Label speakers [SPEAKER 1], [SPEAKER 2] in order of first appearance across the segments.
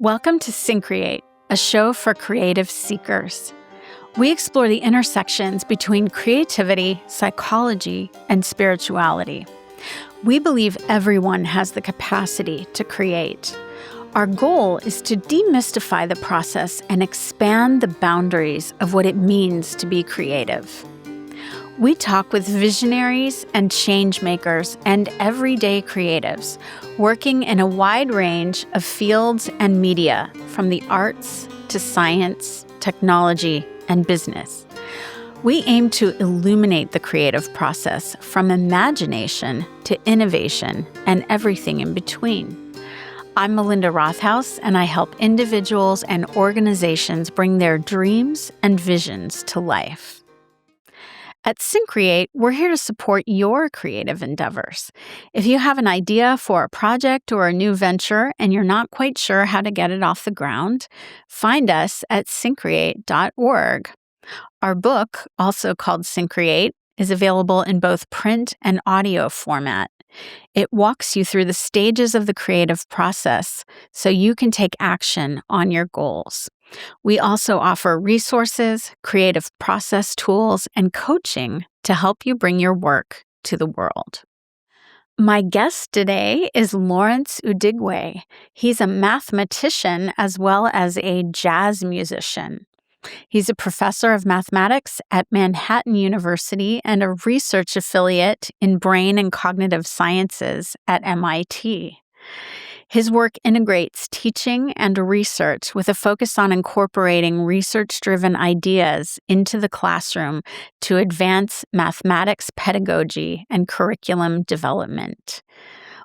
[SPEAKER 1] Welcome to Syncreate, a show for creative seekers. We explore the intersections between creativity, psychology, and spirituality. We believe everyone has the capacity to create. Our goal is to demystify the process and expand the boundaries of what it means to be creative. We talk with visionaries and change makers and everyday creatives working in a wide range of fields and media, from the arts to science, technology, and business. We aim to illuminate the creative process from imagination to innovation and everything in between. I'm Melinda Rothouse, and I help individuals and organizations bring their dreams and visions to life. At Syncreate, we're here to support your creative endeavors. If you have an idea for a project or a new venture and you're not quite sure how to get it off the ground, find us at syncreate.org. Our book, also called Syncreate, is available in both print and audio format. It walks you through the stages of the creative process so you can take action on your goals. We also offer resources, creative process tools, and coaching to help you bring your work to the world. My guest today is Lawrence Udeigwe. He's a mathematician as well as a jazz musician. He's a professor of mathematics at Manhattan University and a research affiliate in brain and cognitive sciences at MIT. His work integrates teaching and research with a focus on incorporating research-driven ideas into the classroom to advance mathematics pedagogy and curriculum development.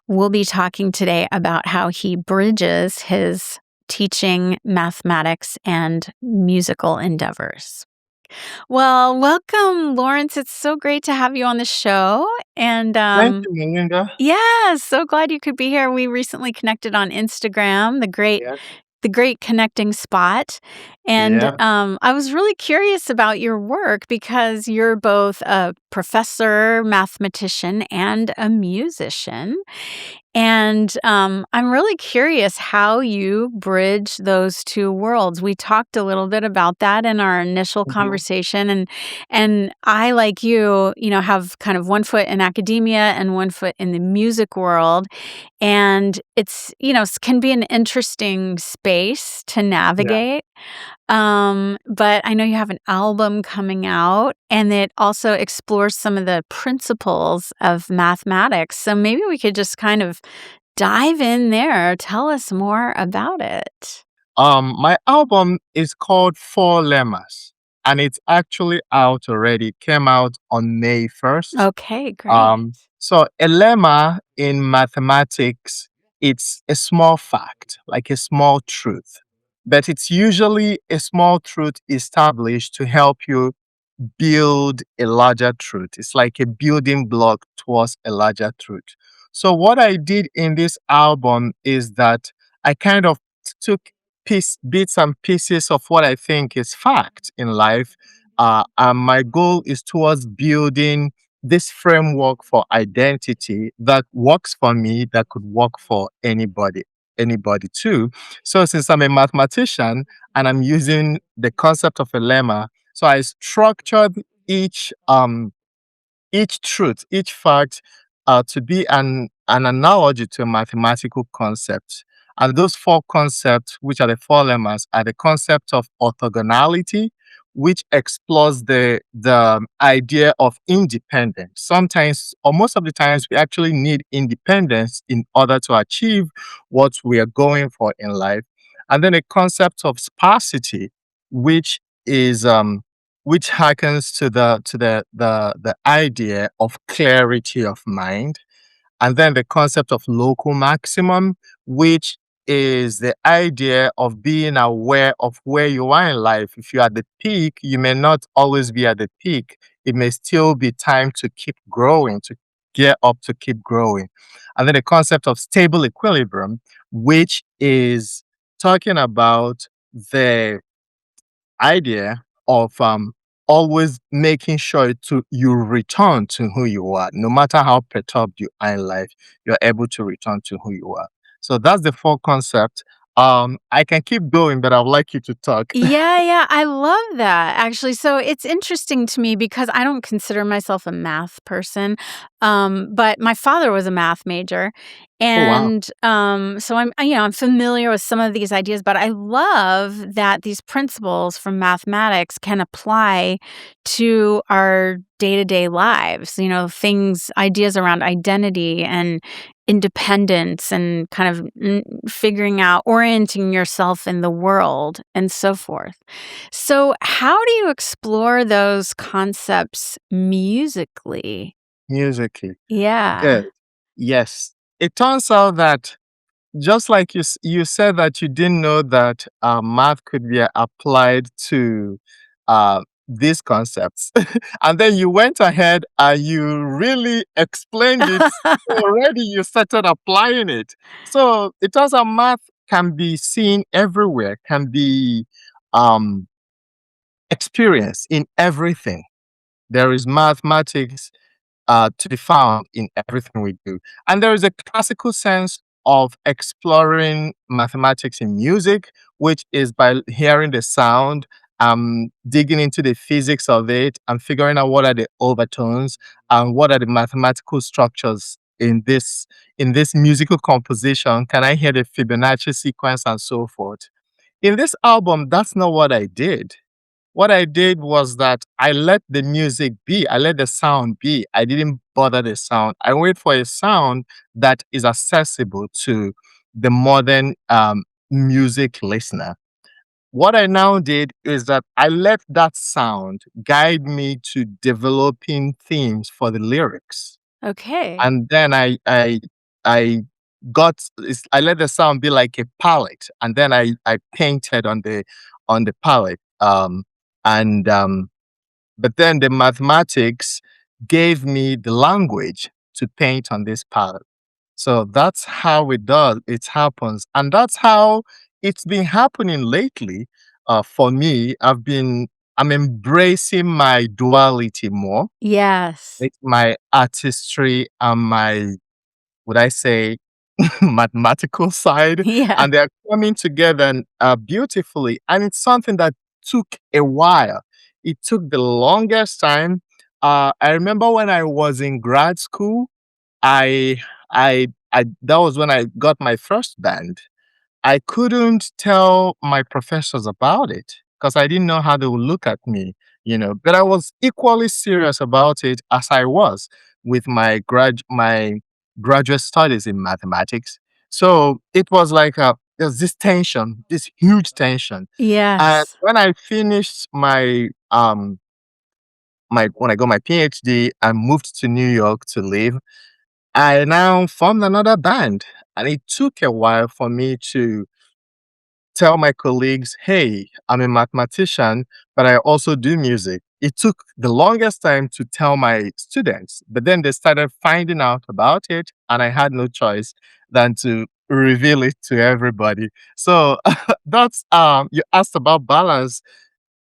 [SPEAKER 1] We'll be talking today about how he bridges his teaching, mathematics, and musical endeavors. Well, welcome, Lawrence. It's so great to have you on the show. And
[SPEAKER 2] Thank you, Melinda.
[SPEAKER 1] yeah, so glad you could be here. We recently connected on Instagram, the great connecting spot. And
[SPEAKER 2] Yeah.
[SPEAKER 1] I was really curious about your work because you're both a professor, mathematician, and a musician. And I'm really curious how you bridge those two worlds. We talked a little bit about that in our initial
[SPEAKER 2] Mhm.
[SPEAKER 1] conversation, and I, like you, have kind of one foot in academia and one foot in the music world, and it's can be an interesting space to
[SPEAKER 2] Yeah.
[SPEAKER 1] navigate. But I know you have an album coming out, and it also explores some of the principles of mathematics. So maybe we could just kind of dive in there. Tell us more about it.
[SPEAKER 2] My album is called Four Lemmas, and it's actually out already. It came out on May 1st.
[SPEAKER 1] Okay, great.
[SPEAKER 2] So a lemma in mathematics, it's a small fact, like a small truth, but it's usually a small truth established to help you build a larger truth. It's like a building block towards a larger truth. So what I did in this album is that I kind of took bits and pieces of what I think is fact in life. And my goal is towards building this framework for identity that works for me, that could work for anybody too. So since I'm a mathematician and I'm using the concept of a lemma, so I structured each truth, each fact, to be an analogy to a mathematical concept. And those four concepts, which are the four lemmas, are the concept of orthogonality, which explores the idea of independence. Sometimes, or most of the times, we actually need independence in order to achieve what we are going for in life. And then the concept of sparsity, which is which harkens to the idea of clarity of mind. And then the concept of local maximum, which is the idea of being aware of where you are in life. If you're at the peak, you may not always be at the peak. It may still be time to keep growing, to get up, to keep growing. And then the concept of stable equilibrium, which is talking about the idea of always making sure you return to who you are. No matter how perturbed you are in life, you're able to return to who you are. So that's the full concept. I can keep going, but I'd like you to talk.
[SPEAKER 1] Yeah, I love that, actually. So it's interesting to me because I don't consider myself a math person, but my father was a math major,
[SPEAKER 2] Oh, wow.
[SPEAKER 1] and, so I'm familiar with some of these ideas, but I love that these principles from mathematics can apply to our day-to-day lives, things ideas around identity and independence and kind of figuring out orienting yourself in the world and so forth. So, how do you explore those concepts musically?
[SPEAKER 2] Musically.
[SPEAKER 1] Yeah.
[SPEAKER 2] Good. Yes. It turns out that just like you said that you didn't know that math could be applied to these concepts, and then you went ahead and you really explained it. Already, you started applying it. So it turns out math can be seen everywhere, can be um, experienced in everything. There is mathematics to be found in everything we do. And there is a classical sense of exploring mathematics in music, which is by hearing the sound, digging into the physics of it, and figuring out what are the overtones and what are the mathematical structures in this musical composition. Can I hear the Fibonacci sequence and so forth? In this album, that's not what I did. What I did was that I let the music be. I let the sound be. I didn't bother the sound. I wait for a sound that is accessible to the modern music listener. What I now did is that I let that sound guide me to developing themes for the lyrics,
[SPEAKER 1] Okay.
[SPEAKER 2] and then I I let the sound be like a palette, and then I painted on the palette, and but then the mathematics gave me the language to paint on this palette. So that's how it happens, and that's how it's been happening lately. For me, I'm embracing my duality more,
[SPEAKER 1] Yes.
[SPEAKER 2] it's my artistry and my, would I say, mathematical side,
[SPEAKER 1] Yeah.
[SPEAKER 2] and they're coming together beautifully. And it's something that took a while. It took the longest time. I remember when I was in grad school, I that was when I got my first band. I couldn't tell my professors about it because I didn't know how they would look at me, but I was equally serious about it as I was with my graduate studies in mathematics. So it was like there's this tension, this huge tension. And
[SPEAKER 1] Yes.
[SPEAKER 2] when I finished my when I got my PhD and moved to New York to live, I now formed another band. And it took a while for me to tell my colleagues, hey, I'm a mathematician, but I also do music. It took the longest time to tell my students, but then they started finding out about it, and I had no choice than to reveal it to everybody. So that's you asked about balance.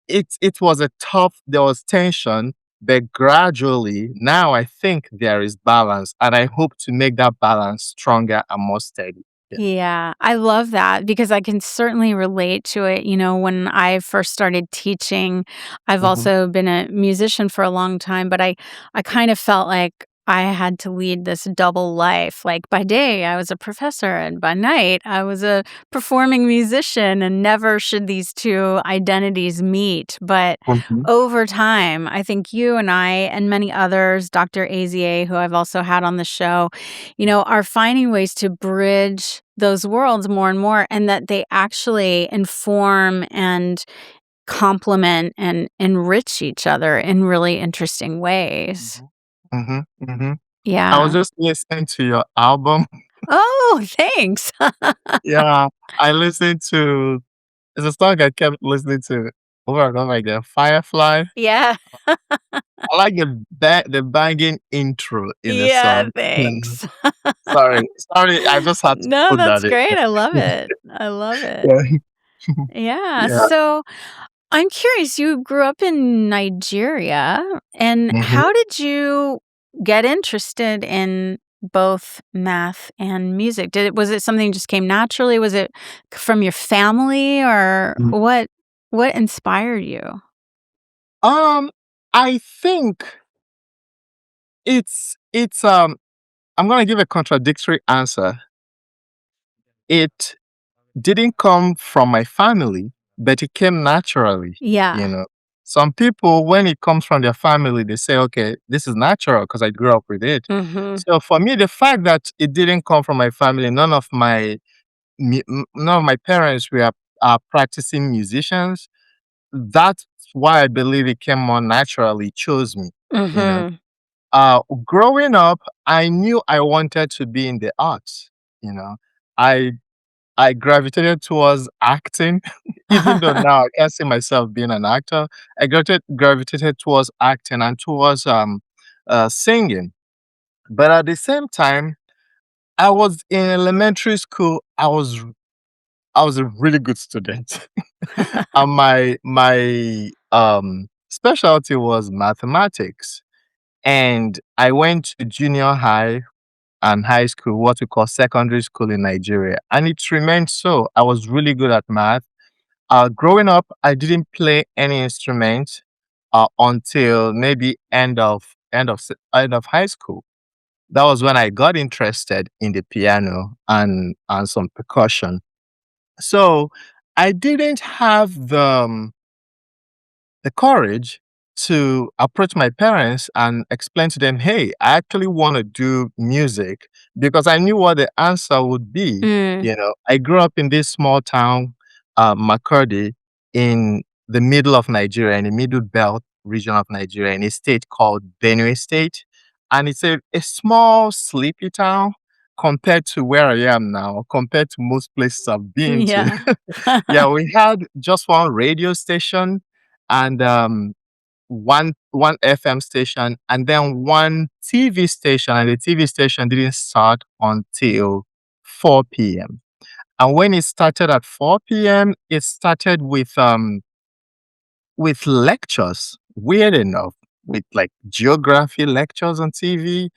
[SPEAKER 2] It was a tough, there was tension, but gradually now I think there is balance, and I hope to make that balance stronger and more steady. Yeah.
[SPEAKER 1] Yeah, I love that because I can certainly relate to it. When I first started teaching, I've
[SPEAKER 2] Mhm.
[SPEAKER 1] also been a musician for a long time, but I kind of felt like I had to lead this double life. Like by day, I was a professor, and by night, I was a performing musician, and never should these two identities meet. But
[SPEAKER 2] Mhm.
[SPEAKER 1] over time, I think you and I and many others, Dr. AZA, who I've also had on the show, are finding ways to bridge those worlds more and more, and that they actually inform and complement and enrich each other in really interesting ways.
[SPEAKER 2] Mhm. Mhm, mhm. I was
[SPEAKER 1] Yeah.
[SPEAKER 2] just listening to your album.
[SPEAKER 1] Oh, thanks.
[SPEAKER 2] Yeah, I listened to it's a song I kept listening to over and over again, Firefly.
[SPEAKER 1] Yeah.
[SPEAKER 2] I like the banging intro in the
[SPEAKER 1] Yeah,
[SPEAKER 2] song. Yeah.
[SPEAKER 1] thanks.
[SPEAKER 2] Sorry, I just had to
[SPEAKER 1] No,
[SPEAKER 2] put that
[SPEAKER 1] that's
[SPEAKER 2] in.
[SPEAKER 1] great. I love it. I love it.
[SPEAKER 2] Yeah.
[SPEAKER 1] Yeah.
[SPEAKER 2] Yeah.
[SPEAKER 1] So I'm curious, you grew up in Nigeria, and
[SPEAKER 2] Mhm.
[SPEAKER 1] how did you get interested in both math and music? Was it something that just came naturally? Was it from your family, or what inspired you?
[SPEAKER 2] Um, I think it's I'm gonna give a contradictory answer. It didn't come from my family, but it came naturally, you
[SPEAKER 1] Yeah.
[SPEAKER 2] know. Some people, when it comes from their family, they say, okay, this is natural because I grew up with it.
[SPEAKER 1] Mhm.
[SPEAKER 2] So for me, the fact that it didn't come from my family, none of my parents were practicing musicians. That's why I believe it came more naturally, chose me, you know.
[SPEAKER 1] Mhm.
[SPEAKER 2] Growing up, I knew I wanted to be in the arts, you know. I I gravitated towards acting, even though now I can't see myself being an actor. I gravitated towards acting and towards singing. But at the same time, I was in elementary school. I was a really good student, and my specialty was mathematics. And I went to junior high and high school, what we call secondary school in Nigeria, and it remained so. I was really good at math. Growing up, I didn't play any instrument until maybe end of high school. That was when I got interested in the piano and some percussion. So I didn't have the courage to approach my parents and explain to them, hey, I actually want to do music, because I knew what the answer would be.
[SPEAKER 1] Mm.
[SPEAKER 2] I grew up in this small town, Makurdi, in the middle of Nigeria, in the middle belt region of Nigeria, in a state called Benue State. And it's a small, sleepy town compared to where I am now, compared to most places I've been to.
[SPEAKER 1] Yeah.
[SPEAKER 2] Yeah, we had just one radio station and one FM station, and then one TV station, and the TV station didn't start until 4 p.m. And when it started at 4 p.m., it started with lectures. Weird enough, with like geography lectures on TV,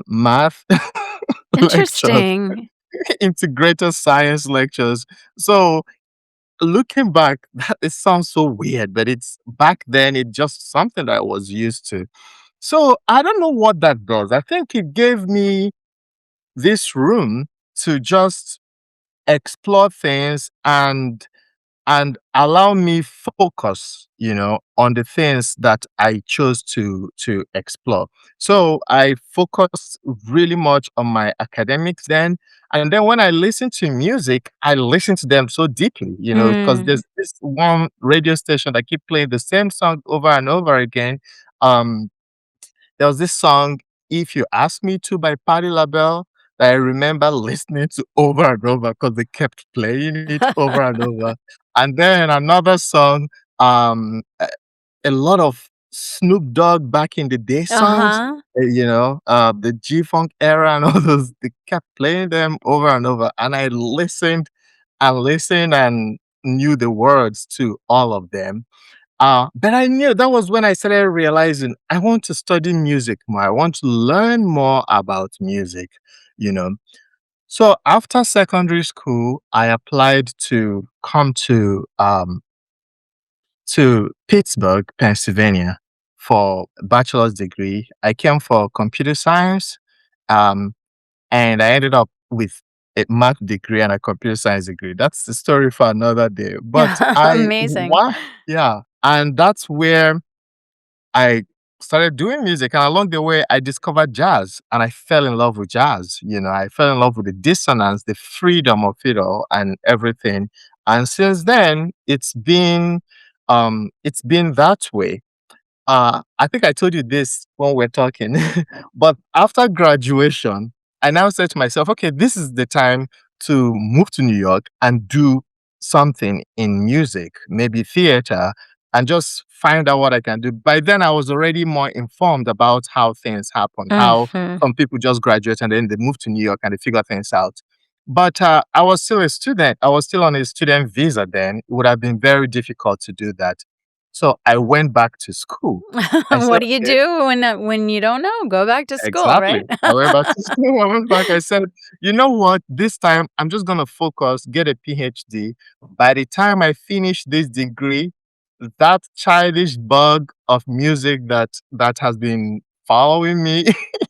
[SPEAKER 2] math lectures,
[SPEAKER 1] Interesting.
[SPEAKER 2] integrated science lectures. So looking back, that it sounds so weird, but it's back then, it's just something that I was used to. So I don't know what that does. I think it gave me this room to just explore things and allow me focus, on the things that I chose to explore. So I focused really much on my academics then. And then when I listen to music, I listen to them so deeply, because
[SPEAKER 1] Mm.
[SPEAKER 2] there's this one radio station that keep playing the same song over and over again. Um, there was this song, If You Ask Me To by Patti LaBelle, that I remember listening to over and over because they kept playing it over and over. And then another song, a lot of Snoop Dogg back in the day songs,
[SPEAKER 1] Uh-huh.
[SPEAKER 2] the G Funk era and all those, they kept playing them over and over. And I listened and knew the words to all of them. But I knew that was when I started realizing I want to study music more. I want to learn more about music, you know. So after secondary school, I applied to come to Pittsburgh, Pennsylvania for a bachelor's degree. I came for computer science, um, and I ended up with a math degree and a computer science degree. That's the story for another day. But
[SPEAKER 1] Amazing.
[SPEAKER 2] yeah, and that's where I started doing music, and along the way, I discovered jazz, and I fell in love with jazz. I fell in love with the dissonance, the freedom of it all, and everything. And since then, it's been that way. I think I told you this when we're talking, but after graduation, I now said to myself, okay, this is the time to move to New York and do something in music, maybe theater, and just find out what I can do. By then, I was already more informed about how things happen, how
[SPEAKER 1] Mhm.
[SPEAKER 2] some people just graduate and then they move to New York and they figure things out. But I was still a student. I was still on a student visa then. It would have been very difficult to do that. So I went back to school. I said,
[SPEAKER 1] What do you
[SPEAKER 2] okay,
[SPEAKER 1] do when you don't know? Go back to school,
[SPEAKER 2] exactly.
[SPEAKER 1] right?
[SPEAKER 2] I went back to school. I went back. I said, you know what? This time I'm just gonna focus, get a PhD. By the time I finish this degree, that childish bug of music that has been following me,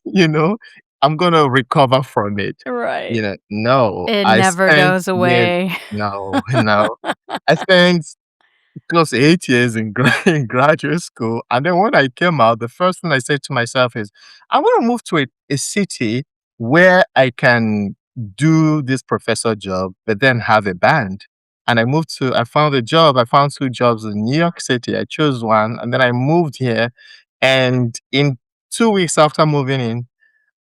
[SPEAKER 2] you know, I'm gonna recover from it.
[SPEAKER 1] Right.
[SPEAKER 2] No,
[SPEAKER 1] It
[SPEAKER 2] I
[SPEAKER 1] never
[SPEAKER 2] spent
[SPEAKER 1] goes away.
[SPEAKER 2] no, no. I spent close to 8 years in graduate school. And then when I came out, the first thing I said to myself is, I want to move to a city where I can do this professor job, but then have a band. And I found a job. I found two jobs in New York City. I chose one. And then I moved here. And in 2 weeks after moving in,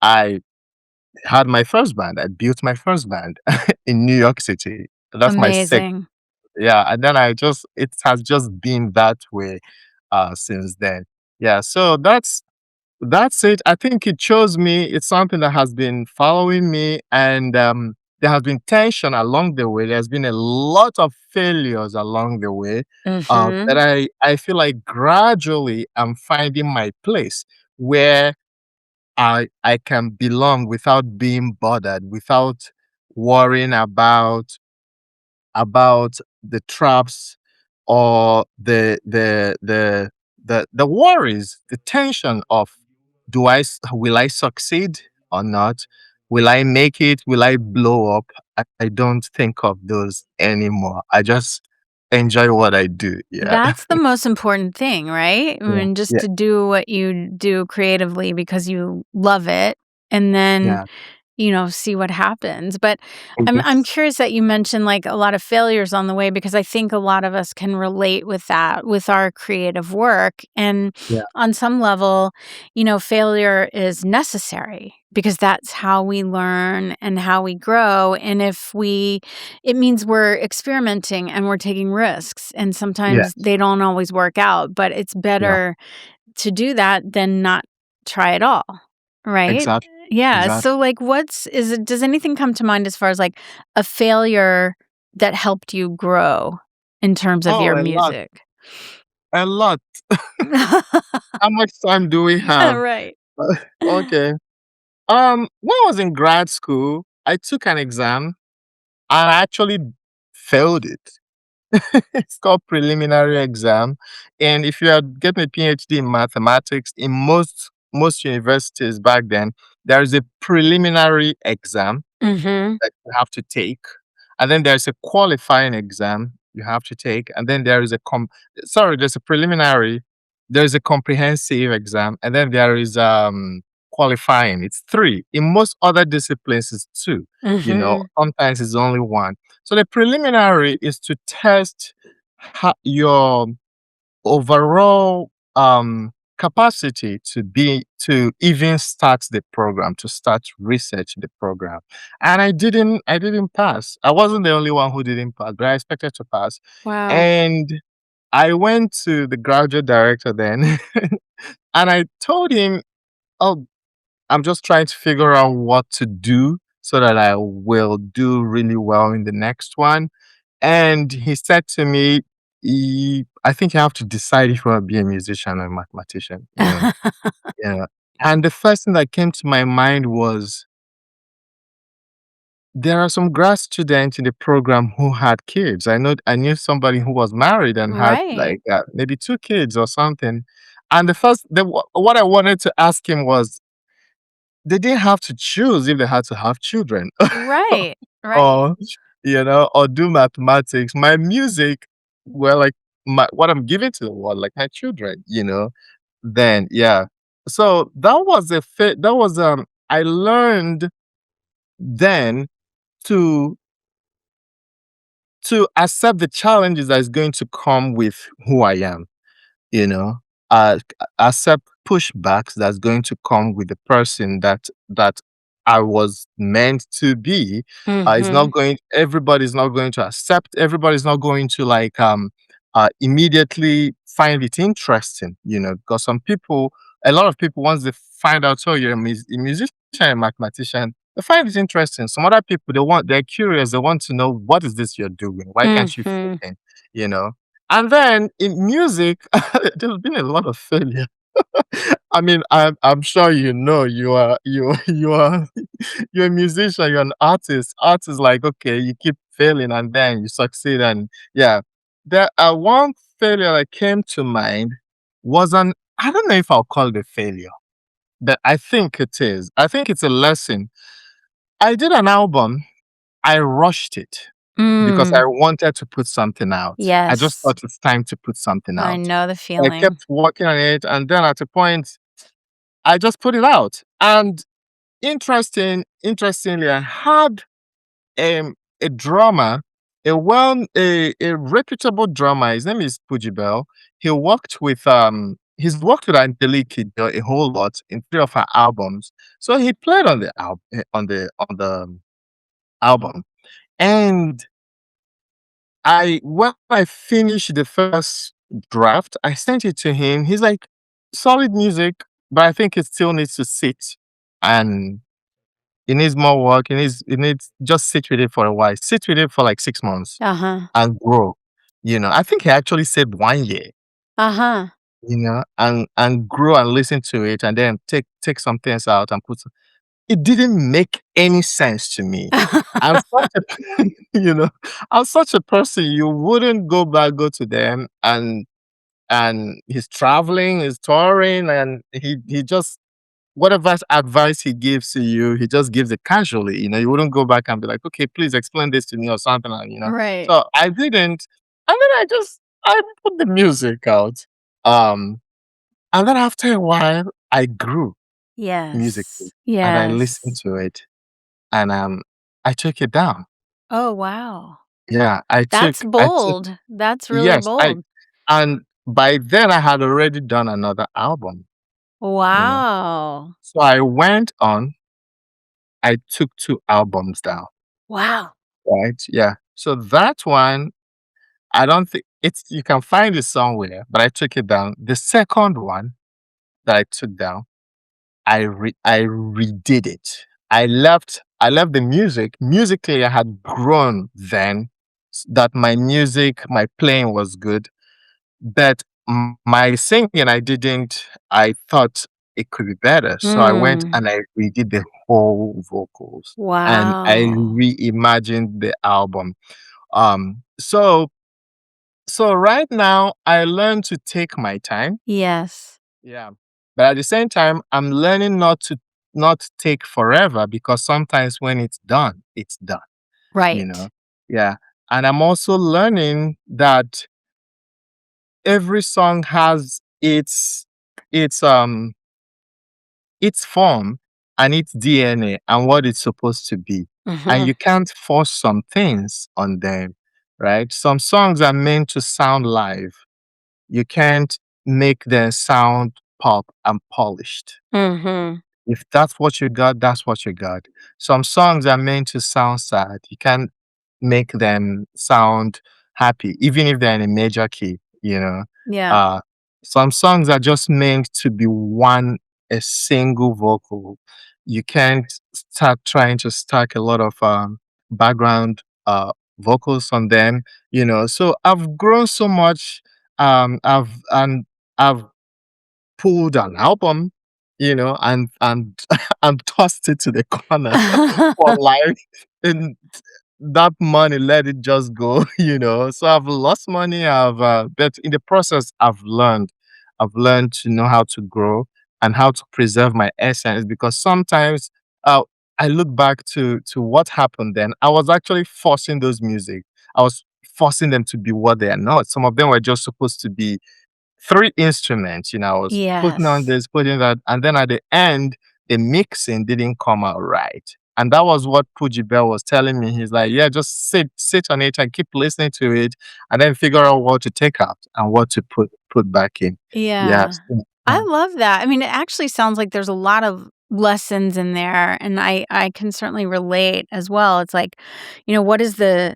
[SPEAKER 2] I had my first band. I built my first band in New York City. That's my second.
[SPEAKER 1] Amazing.
[SPEAKER 2] Yeah, and then it has just been that way since then. Yeah, so that's it. I think it shows me it's something that has been following me, and there has been tension along the way. There's been a lot of failures along the way. But
[SPEAKER 1] Mhm.
[SPEAKER 2] I feel like gradually I'm finding my place where I can belong without being bothered, without worrying about the traps or the worries, the tension of will I succeed or not? Will I make it? Will I blow up? I don't think of those anymore. I just enjoy what I do. Yeah.
[SPEAKER 1] That's the most important thing, right? I
[SPEAKER 2] Yeah.
[SPEAKER 1] mean, just
[SPEAKER 2] Yeah.
[SPEAKER 1] to do what you do creatively because you love it, and then
[SPEAKER 2] Yeah.
[SPEAKER 1] see what happens. But I'm
[SPEAKER 2] Yes.
[SPEAKER 1] curious that you mentioned like a lot of failures on the way because I think a lot of us can relate with that with our creative work. And
[SPEAKER 2] Yeah.
[SPEAKER 1] on some level, failure is necessary because that's how we learn and how we grow. And it means we're experimenting and we're taking risks. And sometimes
[SPEAKER 2] Yes.
[SPEAKER 1] they don't always work out, but it's
[SPEAKER 2] Yeah.
[SPEAKER 1] better to do that than not try at all, right?
[SPEAKER 2] Exactly.
[SPEAKER 1] Yeah,
[SPEAKER 2] Exactly.
[SPEAKER 1] so, like, does anything come to mind as far as, like, a failure that helped you grow in terms of
[SPEAKER 2] Oh,
[SPEAKER 1] your
[SPEAKER 2] a lot.
[SPEAKER 1] music?
[SPEAKER 2] A lot. How much time do we have?
[SPEAKER 1] Right.
[SPEAKER 2] Okay. When I was in grad school, I took an exam and I actually failed it. It's called preliminary exam. And if you are getting a PhD in mathematics, in most universities back then, there is a preliminary exam
[SPEAKER 1] Mhm.
[SPEAKER 2] that you have to take. And then there's a qualifying exam you have to take. And then there's a preliminary, there's a comprehensive exam, and then there is qualifying. It's three. In most other disciplines, it's two.
[SPEAKER 1] Mhm.
[SPEAKER 2] Sometimes it's only one. So the preliminary is to test your overall capacity to even start the program, to start research the program. And I didn't pass. I wasn't the only one who didn't pass, but I expected to pass.
[SPEAKER 1] Wow.
[SPEAKER 2] And I went to the graduate director then and I told him, oh, I'm just trying to figure out what to do so that I will do really well in the next one. And he said to me, I think you have to decide if you want to be a musician or a mathematician. Yeah. And the first thing that came to my mind was there are some grad students in the program who had kids. I knew somebody who was married and had
[SPEAKER 1] Right.
[SPEAKER 2] like maybe two kids or something. And what I wanted to ask him was, they didn't have to choose if they had to have children.
[SPEAKER 1] Right. Right.
[SPEAKER 2] Or or do mathematics. My music were like what I'm giving to the world, like my children. Then yeah. So that was I learned then to accept the challenges that is going to come with who I am, you know, accept pushbacks that's going to come with the person that I was meant to be. It's not
[SPEAKER 1] Mhm.
[SPEAKER 2] going. Everybody's not going to accept. Everybody's not going to like immediately find it interesting. Because a lot of people, once they find out, oh, you're a musician, a mathematician, they find it interesting. Some other people, they're curious. They want to know, what is this you're doing? Why can't you fit
[SPEAKER 1] Mhm.
[SPEAKER 2] in? You know And then in music, there's been a lot of failure. I mean, I'm sure you are you're a musician, you're an artist. Art is like, okay, you keep failing and then you succeed. And yeah, there one failure that came to mind was an I don't know if I'll call it a failure, but I think it is. I think it's a lesson. I did an album. I rushed it because I
[SPEAKER 1] Mm.
[SPEAKER 2] wanted to put something out. I just
[SPEAKER 1] Yes.
[SPEAKER 2] thought it's time to put something
[SPEAKER 1] I
[SPEAKER 2] out.
[SPEAKER 1] know the
[SPEAKER 2] So I
[SPEAKER 1] feeling.
[SPEAKER 2] kept working on it, and then at a point, I just put it out. And interestingly, I had a drummer, a reputable drummer. His name is Pujibel. He's worked with Angelique Kidjo a whole lot in 3 of her albums. So he played on the album. And when I finished the first draft, I sent it to him. He's like, solid music, but I think it still needs to sit and it needs more work. It needs just sit with it for a while. Sit with it for like 6 months
[SPEAKER 1] Uh-huh.
[SPEAKER 2] and grow. I think he actually said 1 year,
[SPEAKER 1] Uh-huh.
[SPEAKER 2] and grow and listen to it and then take some things out and put it didn't make any sense to me. I'm such a you know, I'm such a person, you wouldn't go to them and he's traveling, he's touring, and he just whatever advice he gives to you, he just gives it casually. You wouldn't go back and be like, okay, please explain this to me or something like.
[SPEAKER 1] Right.
[SPEAKER 2] So I didn't, and then I put the music out. Um, and then after a while, I grew musically
[SPEAKER 1] Yes.
[SPEAKER 2] and I listened
[SPEAKER 1] Yes.
[SPEAKER 2] to it and I took it down.
[SPEAKER 1] Oh, wow.
[SPEAKER 2] Yeah,
[SPEAKER 1] That's
[SPEAKER 2] I took
[SPEAKER 1] bold. That's really
[SPEAKER 2] yes,
[SPEAKER 1] bold.
[SPEAKER 2] and by then I had already done another album, you know.
[SPEAKER 1] Wow.
[SPEAKER 2] So I went on, I took 2 albums down,
[SPEAKER 1] Wow.
[SPEAKER 2] right? Yeah. So that one, I don't think it's you can find it somewhere, but I took it down. The second one that I took down, I redid it. I left the music. Musically, I had grown then that my playing was good. But my singing, I thought it could be better. So I went
[SPEAKER 1] Mm.
[SPEAKER 2] and I redid the whole vocals and I
[SPEAKER 1] Wow.
[SPEAKER 2] reimagined the album. So right now I learn to take my time.
[SPEAKER 1] Yes.
[SPEAKER 2] Yeah. But at the same time, I'm learning not take forever because sometimes when it's done, you know.
[SPEAKER 1] Right.
[SPEAKER 2] Yeah. And I'm also learning that every song has its its form and its DNA and what it's supposed to be. And
[SPEAKER 1] Mhm.
[SPEAKER 2] you can't force some things on them, right? Some songs are meant to sound live. You can't make them sound pop and polished.
[SPEAKER 1] Mhm.
[SPEAKER 2] If that's what you got, that's what you got. Some songs are meant to sound sad. You can't make them sound happy, even if they're in a major key.
[SPEAKER 1] Yeah.
[SPEAKER 2] Uh, some songs are just meant to be a single vocal. You can't start trying to stack a lot of background vocals on them. So I've grown so much. I've pulled an album, and and tossed it to the corner for life. And that money, let it just go. So I've lost money. But in the process, I've learned to know how to grow and how to preserve my essence because sometimes uh, I look back to what happened then. I was actually forcing those music. I was forcing them to be what they are not. Some of them were just supposed to be 3 instruments. I was putting on
[SPEAKER 1] Yes.
[SPEAKER 2] this, putting that, and then at the end, the mixing didn't come out right. And that was what Puji Bell was telling me. He's like, yeah, just sit on it and keep listening to it, and then figure out what to take out and what to put back in.
[SPEAKER 1] Yeah.
[SPEAKER 2] Yes.
[SPEAKER 1] I love that. I mean, it actually sounds like there's a lot of lessons in there, and I can certainly relate as well. It's like, what is the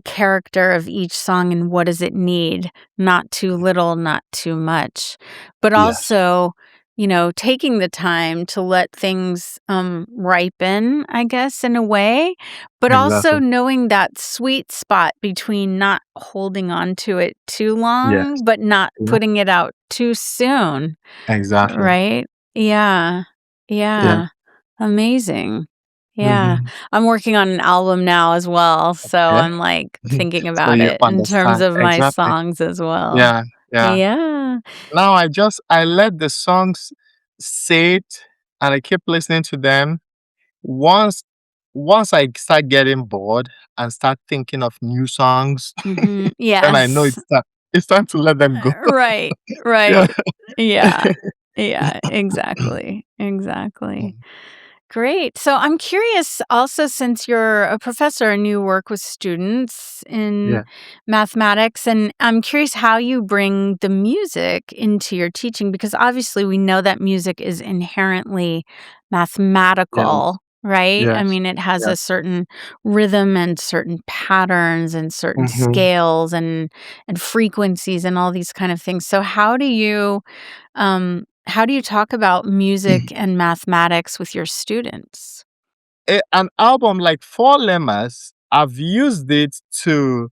[SPEAKER 1] character of each song and what does it need? Not too little, not too much. But
[SPEAKER 2] Yes.
[SPEAKER 1] also taking the time to let things ripen, I guess, in a way, but also
[SPEAKER 2] Exactly.
[SPEAKER 1] knowing that sweet spot between not holding on to it too long,
[SPEAKER 2] Yes.
[SPEAKER 1] but not
[SPEAKER 2] Yeah.
[SPEAKER 1] putting it out too soon,
[SPEAKER 2] Exactly.
[SPEAKER 1] right? Yeah.
[SPEAKER 2] Yeah.
[SPEAKER 1] Yeah. Amazing. Yeah.
[SPEAKER 2] Hmm.
[SPEAKER 1] I'm working on an album now as well, so
[SPEAKER 2] Yeah.
[SPEAKER 1] I'm like thinking
[SPEAKER 2] So
[SPEAKER 1] about
[SPEAKER 2] you
[SPEAKER 1] it in terms
[SPEAKER 2] understand
[SPEAKER 1] of my
[SPEAKER 2] exactly.
[SPEAKER 1] songs as well.
[SPEAKER 2] Yeah. Yeah.
[SPEAKER 1] Yeah.
[SPEAKER 2] Now I let the songs sit and I keep listening to them. Once once I start getting bored and start thinking of new songs, then I know
[SPEAKER 1] Yes.
[SPEAKER 2] it's time to let them go.
[SPEAKER 1] Right,
[SPEAKER 2] Yeah.
[SPEAKER 1] right. Yeah. Yeah, exactly, exactly. Great. So I'm curious also, since you're a professor and you work with students in
[SPEAKER 2] Yeah.
[SPEAKER 1] mathematics, and I'm curious how you bring the music into your teaching, because obviously we know that music is inherently
[SPEAKER 2] Yes.
[SPEAKER 1] mathematical, right? I
[SPEAKER 2] Yes.
[SPEAKER 1] mean, it has
[SPEAKER 2] Yes.
[SPEAKER 1] a certain rhythm and certain patterns and certain
[SPEAKER 2] Mhm.
[SPEAKER 1] scales and frequencies and all these kind of things. So how do you talk about music and mathematics with your students?
[SPEAKER 2] An album like Four Lemmas, I've used it to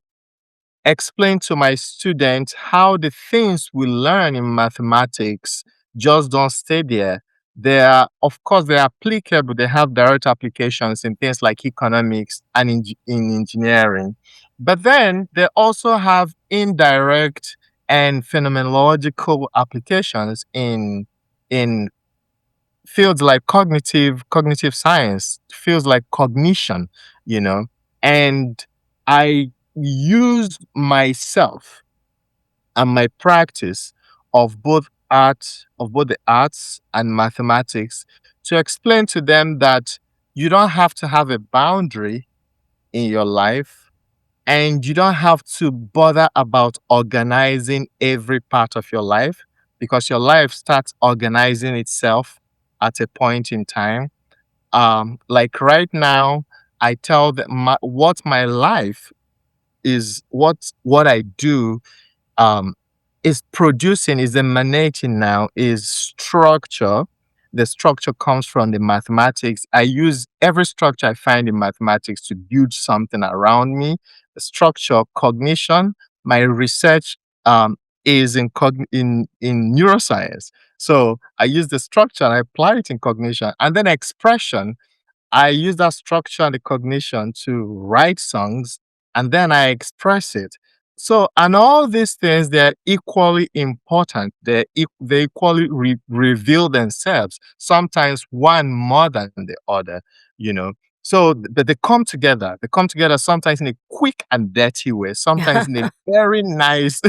[SPEAKER 2] explain to my students how the things we learn in mathematics just don't stay there. They are, of course, they're applicable. They have direct applications in things like economics and in engineering. But then they also have indirect and phenomenological applications in fields like cognitive science, fields like cognition, you know. And I use myself and my practice of both the arts and mathematics to explain to them that you don't have to have a boundary in your life, and you don't have to bother about organizing every part of your life, because your life starts organizing itself at a point in time. Like right now, I tell them what my life is, what I do um is producing, is emanating now, is structure. The structure comes from the mathematics. I use every structure I find in mathematics to build something around me. The structure, cognition. My research is in neuroscience. So I use the structure and I apply it in cognition. And then expression, I use that structure and the cognition to write songs, and then I express it. So, and all these things, they're equally important. They equally reveal themselves, sometimes one more than the other, you know. So, but they come together. They come together sometimes in a quick and dirty way, sometimes in a very nice,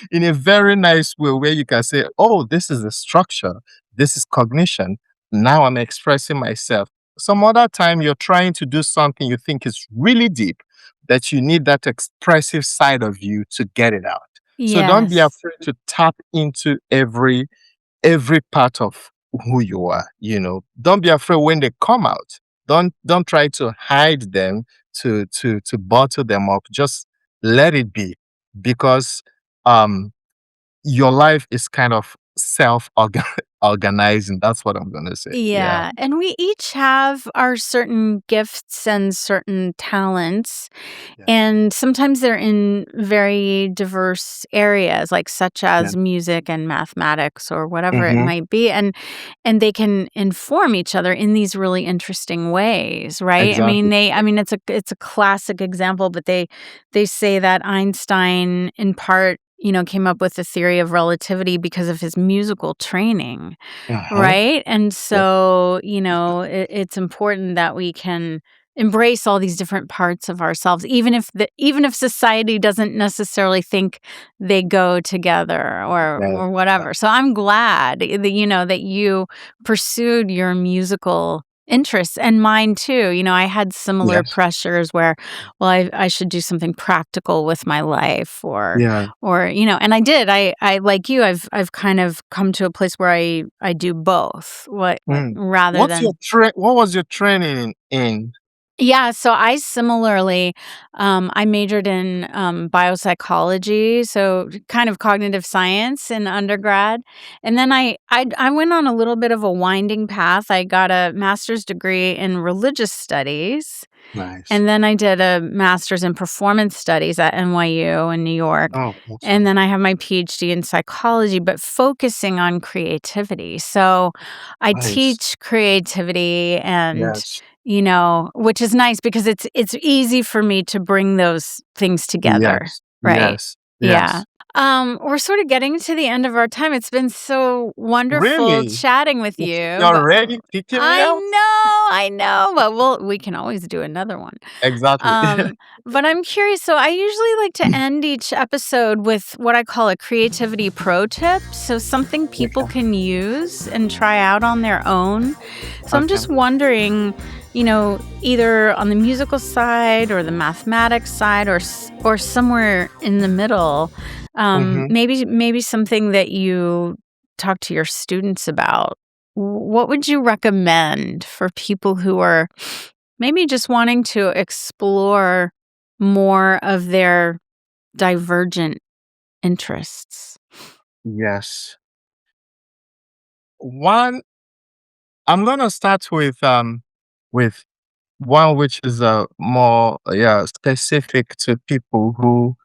[SPEAKER 2] in a very nice way where you can say, oh, this is the structure, this is cognition. Now I'm expressing myself. Some other time you're trying to do something you think is really deep, that you need that expressive side of you to get it out. So don't be
[SPEAKER 1] Yes.
[SPEAKER 2] afraid to tap into every part of who you are, you know. Don't be afraid when they come out. Don't try to hide them, to bottle them up. Just let it be, because um your life is kind of self organizing. That's what I'm gonna say. Yeah.
[SPEAKER 1] Yeah, and we each have our certain gifts and certain talents,
[SPEAKER 2] Yeah.
[SPEAKER 1] and sometimes they're in very diverse areas, like such
[SPEAKER 2] Yeah.
[SPEAKER 1] as music and mathematics or whatever it
[SPEAKER 2] Mhm.
[SPEAKER 1] might be, and they can inform each other in these really interesting ways, right?
[SPEAKER 2] Exactly.
[SPEAKER 1] I mean it's a classic example, but they say that Einstein in part, came up with the theory of relativity because of his musical training.
[SPEAKER 2] Uh-huh.
[SPEAKER 1] Right? And
[SPEAKER 2] Yeah.
[SPEAKER 1] so, it's important that we can embrace all these different parts of ourselves, even if society doesn't necessarily think they go together
[SPEAKER 2] Yeah.
[SPEAKER 1] or whatever. So I'm glad that that you pursued your musical interests, and mine too. I had similar
[SPEAKER 2] Yes.
[SPEAKER 1] pressures where, well, I should do something practical with my life,
[SPEAKER 2] Yeah.
[SPEAKER 1] or and I did. I like you, I've kind of come to a place where I do both, what
[SPEAKER 2] Mm.
[SPEAKER 1] rather than
[SPEAKER 2] What was your training in?
[SPEAKER 1] Yeah, so I similarly, I majored in biopsychology, so kind of cognitive science in undergrad, and then I went on a little bit of a winding path. I got a master's degree in religious studies,
[SPEAKER 2] Nice.
[SPEAKER 1] and then I did a master's in performance studies at NYU in New York,
[SPEAKER 2] Oh,
[SPEAKER 1] and
[SPEAKER 2] awesome.
[SPEAKER 1] then I have my PhD in psychology, but focusing on creativity. So I
[SPEAKER 2] Nice.
[SPEAKER 1] teach creativity and
[SPEAKER 2] Yes.
[SPEAKER 1] which is nice because it's easy for me to bring those things together,
[SPEAKER 2] Yes.
[SPEAKER 1] right?
[SPEAKER 2] Yes.
[SPEAKER 1] Yeah.
[SPEAKER 2] Yes.
[SPEAKER 1] We're sort of getting to the end of our time. It's been so wonderful
[SPEAKER 2] Really?
[SPEAKER 1] chatting with
[SPEAKER 2] It's
[SPEAKER 1] you,
[SPEAKER 2] you're
[SPEAKER 1] but
[SPEAKER 2] already kicking me out?
[SPEAKER 1] I know, but we can always do another one.
[SPEAKER 2] Exactly.
[SPEAKER 1] Um, but I'm curious. So I usually like to end each episode with what I call a creativity pro tip. So something people
[SPEAKER 2] Okay.
[SPEAKER 1] can use and try out on their own. So I'm
[SPEAKER 2] Okay.
[SPEAKER 1] just wondering, either on the musical side or the mathematics side or somewhere in the middle,
[SPEAKER 2] Mhm.
[SPEAKER 1] maybe something that you talk to your students about. What would you recommend for people who are maybe just wanting to explore more of their divergent interests?
[SPEAKER 2] Yes. One, I'm gonna start with one which is more specific to people who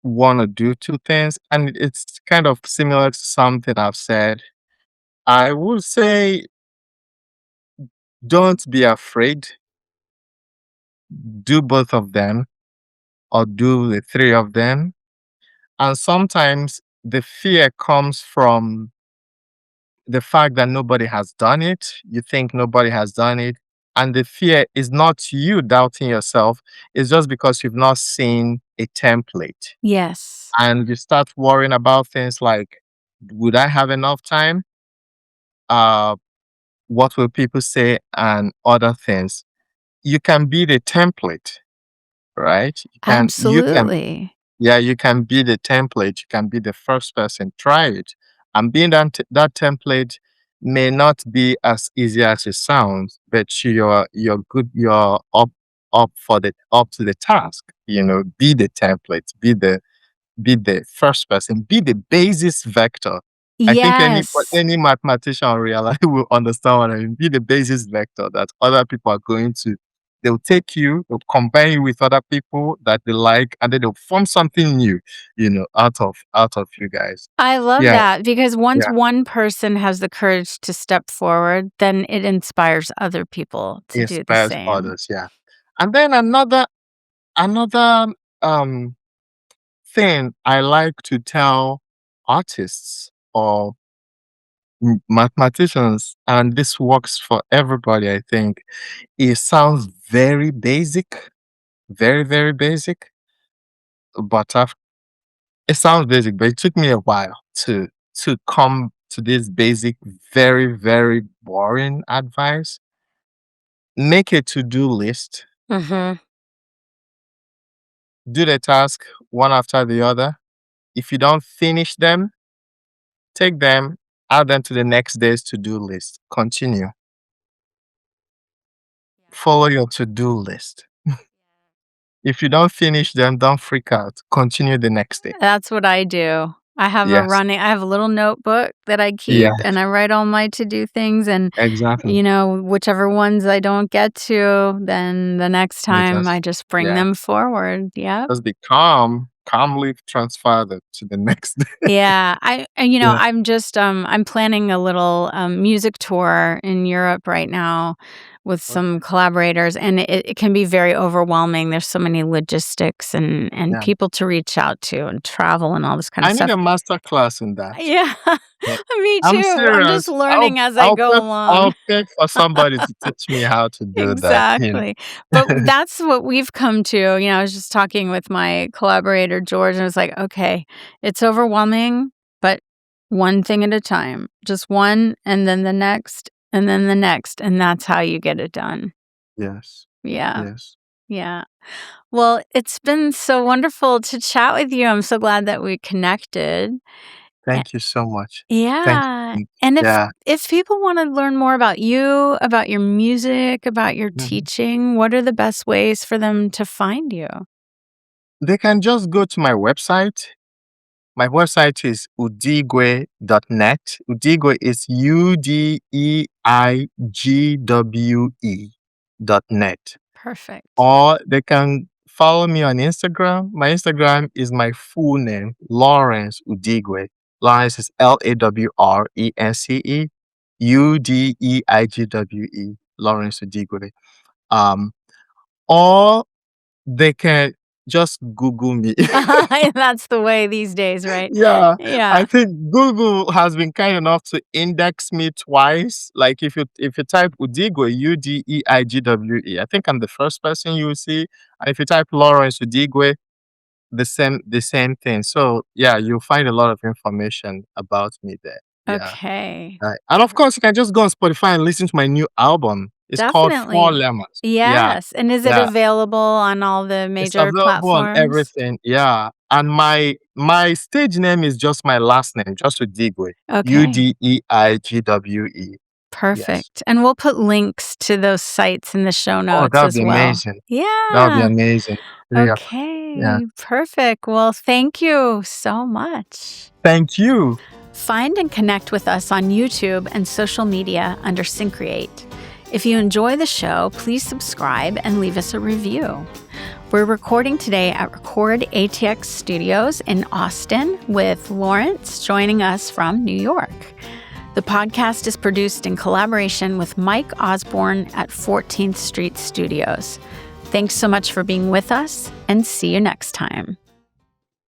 [SPEAKER 2] want to do two things, and it's kind of similar to something I've said. I would say don't be afraid. Do both of them or do the three of them. And sometimes the fear comes from the fact that nobody has done it. You think nobody has done it. And the fear is not you doubting yourself, it's just because you've not seen a template.
[SPEAKER 1] Yes.
[SPEAKER 2] And you start worrying about things like, would I have enough time? Uh, what will people say? And other things. You can be the template, right? You can
[SPEAKER 1] Absolutely.
[SPEAKER 2] Yeah, you can be the template. You can be the first person. Try it. And being that template may not be as easy as it sounds, but you're good. You're up to the task. Be the template. Be the first person. Be the basis vector. I think
[SPEAKER 1] Yes.
[SPEAKER 2] any mathematician realize will understand what I mean. Be the basis vector that other people are going to. They'll take you, they'll combine you with other people that they like, and then they'll form something new, out of you guys.
[SPEAKER 1] I love
[SPEAKER 2] Yeah,
[SPEAKER 1] that because once
[SPEAKER 2] yeah.
[SPEAKER 1] one person has the courage to step forward, then it inspires other people to do the
[SPEAKER 2] Inspires
[SPEAKER 1] same.
[SPEAKER 2] others. Yeah. And then another um thing I like to tell artists or mathematicians, and this works for everybody, I think. It sounds very basic, very, very basic, but it sounds basic, but it took me a while to come to this basic, very, very boring advice. Make a to-do list,
[SPEAKER 1] Mhm.
[SPEAKER 2] do the task one after the other. If you don't finish them, take them, add them to the next day's to-do list. Continue. Follow your to-do list. If you don't finish them, don't freak out. Continue the next day.
[SPEAKER 1] That's what I do.
[SPEAKER 2] Yes.
[SPEAKER 1] I have a little notebook that I keep,
[SPEAKER 2] Yeah,
[SPEAKER 1] and I write all my to-do things, and,
[SPEAKER 2] exactly.
[SPEAKER 1] whichever ones I don't get to, then the next
[SPEAKER 2] You
[SPEAKER 1] time I
[SPEAKER 2] just
[SPEAKER 1] just bring
[SPEAKER 2] yeah.
[SPEAKER 1] them forward. Yep.
[SPEAKER 2] Just be calm, calmly transfer that to the next day.
[SPEAKER 1] Yeah,
[SPEAKER 2] Yeah.
[SPEAKER 1] I'm planning a little, music tour in Europe right now with some
[SPEAKER 2] Okay.
[SPEAKER 1] collaborators, and it can be very overwhelming. There's so many logistics and
[SPEAKER 2] Yeah.
[SPEAKER 1] people to reach out to and travel and all this kind of
[SPEAKER 2] I need
[SPEAKER 1] stuff.
[SPEAKER 2] a master class in that.
[SPEAKER 1] Yeah,
[SPEAKER 2] Yeah.
[SPEAKER 1] me
[SPEAKER 2] I'm
[SPEAKER 1] too. I'm just
[SPEAKER 2] serious.
[SPEAKER 1] learning as I go
[SPEAKER 2] I'll
[SPEAKER 1] along.
[SPEAKER 2] pay for somebody to teach me how to do that.
[SPEAKER 1] Exactly. But that's what we've come to. I was just talking with my collaborator, George, and I was like, okay, it's overwhelming, but one thing at a time, just one, and then the next, and then the next. And that's how you get it done.
[SPEAKER 2] Yes.
[SPEAKER 1] Yeah.
[SPEAKER 2] Yes.
[SPEAKER 1] Yeah. Well, it's been so wonderful to chat with you. I'm so glad that we connected.
[SPEAKER 2] Thank you so much. Thank
[SPEAKER 1] Yeah.
[SPEAKER 2] you.
[SPEAKER 1] And
[SPEAKER 2] Yeah.
[SPEAKER 1] if people want to learn more about you, about your music, about your
[SPEAKER 2] Mhm.
[SPEAKER 1] teaching, what are the best ways for them to find you?
[SPEAKER 2] They can just go to my website. My website is udeigwe.net. Udeigwe is UDEIGWE.net.
[SPEAKER 1] Perfect.
[SPEAKER 2] Or they can follow me on Instagram. My Instagram is my full name, Lawrence Udeigwe. Lawrence is LAWRENCE Lawrence Udeigwe. Um, or they can just Google me.
[SPEAKER 1] That's the way these days, right?
[SPEAKER 2] Yeah, I
[SPEAKER 1] Yeah.
[SPEAKER 2] think Google has been kind enough to index me twice. Like if you type Udeigwe, Udeigwe, I think I'm the first person you will see. And if you type Lawrence Udeigwe, the same thing. So yeah, you'll find a lot of information about me there. Yeah.
[SPEAKER 1] Okay.
[SPEAKER 2] Right. And of course, you can just go on Spotify and listen to my new album. It's called Four
[SPEAKER 1] Definitely.
[SPEAKER 2] Lemons. Yeah,
[SPEAKER 1] Yes. And is it
[SPEAKER 2] yeah.
[SPEAKER 1] available on all the
[SPEAKER 2] It's
[SPEAKER 1] major
[SPEAKER 2] available on
[SPEAKER 1] platforms?
[SPEAKER 2] everything. Yeah. And my stage name is just my last name, just Udeigwe.
[SPEAKER 1] Okay.
[SPEAKER 2] Udeigwe. Yes.
[SPEAKER 1] Perfect. And we'll put links to those sites in the show
[SPEAKER 2] Oh,
[SPEAKER 1] notes
[SPEAKER 2] that would
[SPEAKER 1] as
[SPEAKER 2] be
[SPEAKER 1] well.
[SPEAKER 2] amazing. That would be
[SPEAKER 1] Yeah.
[SPEAKER 2] amazing. Yeah. Yeah.
[SPEAKER 1] Okay. Perfect. Well, thank you so much.
[SPEAKER 2] Thank you.
[SPEAKER 1] Find and connect with us on YouTube and social media under Syncreate. If you enjoy the show, please subscribe and leave us a review. We're recording today at Record ATX Studios in Austin with Lawrence joining us from New York. The podcast is produced in collaboration with Mike Osborne at 14th Street Studios. Thanks so much for being with us, and see you next time.